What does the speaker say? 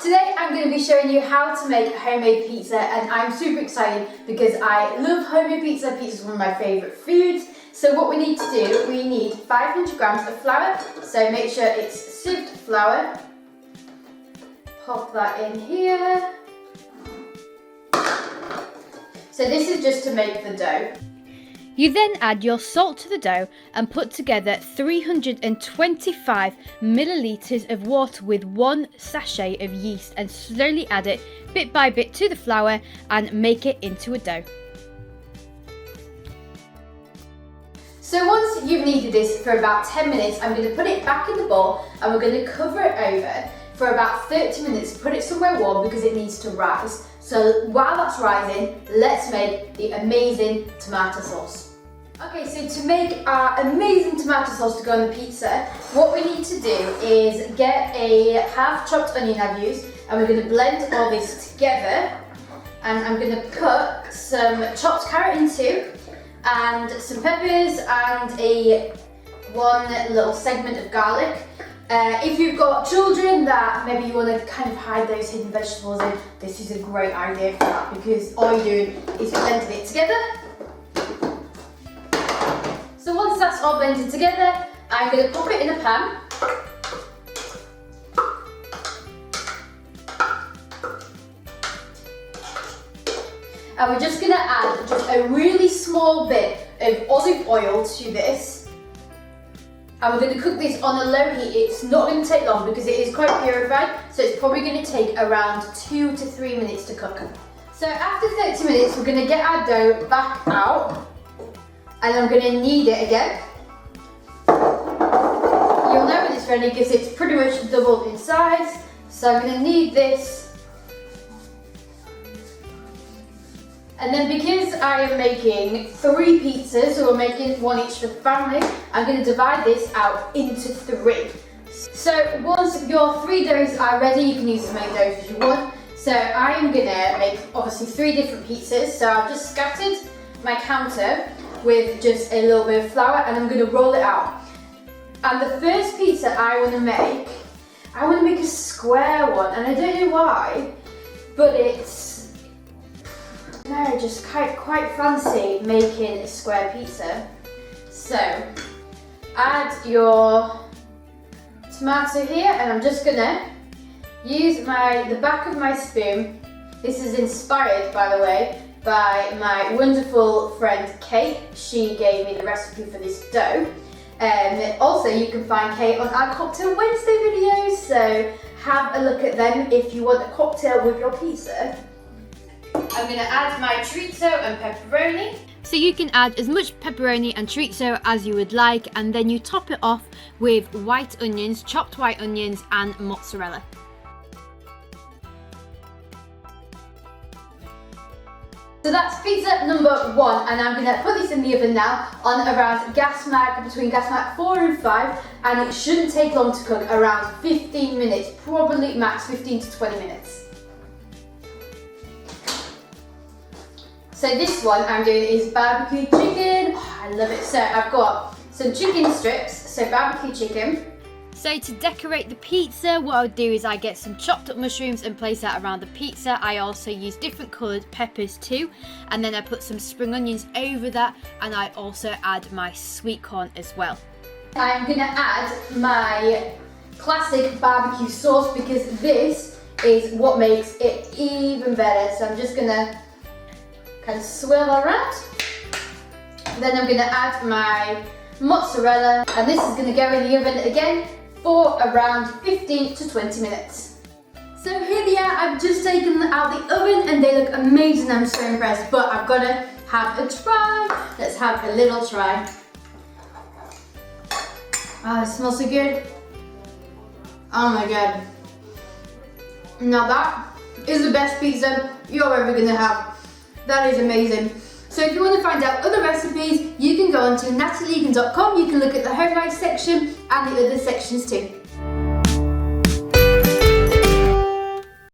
Today I'm going to be showing you how to make homemade pizza, and I'm super excited because I love homemade pizza. Pizza is one of my favourite foods. So what we need to do, we need 500 grams of flour. So make sure it's sieved flour. Pop that in here. So this is just to make the dough. You then add your salt to the dough and put together 325 millilitres of water with 1 sachet of yeast, and slowly add it bit by bit to the flour and make it into a dough. So once you've kneaded this for about 10 minutes, I'm going to put it back in the bowl and we're going to cover it over for about 30 minutes. Put it somewhere warm because it needs to rise. So while that's rising, let's make the amazing tomato sauce. Okay, so to make our amazing tomato sauce to go on the pizza, what we need to do is get a half chopped onion I've used, and we're going to blend all this together. And I'm going to put some chopped carrot in too, and some peppers, and one little segment of garlic. If you've got children that maybe you want to kind of hide those hidden vegetables in, this is a great idea for that, because all you're doing is blending it together. So once that's all blended together, I'm going to pop it in a pan. And we're just going to add just a really small bit of olive oil to this. And we're going to cook this on a low heat. It's not going to take long because it is quite purified, so it's probably going to take around 2 to 3 minutes to cook. So after 30 minutes, we're going to get our dough back out, and I'm going to knead it again. You'll know when it's ready because it's pretty much doubled in size. So I'm going to knead this. And then because I am making 3 pizzas, so we're making 1 each for the family, I'm going to divide this out into 3. So once your 3 doughs are ready, you can use as many doughs as you want. So I am going to make obviously 3 different pizzas. So I've just scattered my counter with just a little bit of flour, and I'm going to roll it out. And the first pizza I want to make a square one, and I don't know why, but I just quite fancy making a square pizza. So add your tomato here, and I'm just gonna use the back of my spoon. This is inspired, by the way, by my wonderful friend Kate. She gave me the recipe for this dough. Also, you can find Kate on our Cocktail Wednesday videos, so have a look at them if you want a cocktail with your pizza. I'm going to add my chorizo and pepperoni. So you can add as much pepperoni and chorizo as you would like, and then you top it off with white onions, chopped white onions, and mozzarella. So that's pizza number 1, and I'm going to put this in the oven now on around between gas mark 4 and 5, and it shouldn't take long to cook, around 15 minutes, probably max 15 to 20 minutes. So this one I'm doing is BBQ chicken. Oh, I love it. So I've got some chicken strips, so BBQ chicken. So to decorate the pizza, what I'll do is I get some chopped up mushrooms and place that around the pizza. I also use different coloured peppers too, and then I put some spring onions over that, and I also add my sweet corn as well. I'm going to add my classic barbecue sauce because this is what makes it even better. So I'm just going to kind of swirl around. Then I'm going to add my mozzarella, and this is going to go in the oven again for around 15 to 20 minutes. So here they are. I've just taken them out the oven and they look amazing. I'm so impressed, but I've got to have a try. Let's have a little try. Oh, it smells so good. Oh my god. Now that is the best pizza you're ever going to have. That is amazing. So if you want to find out other recipes, you can go on to natalieeaglen.com. You can look at the homemade section and the other sections too.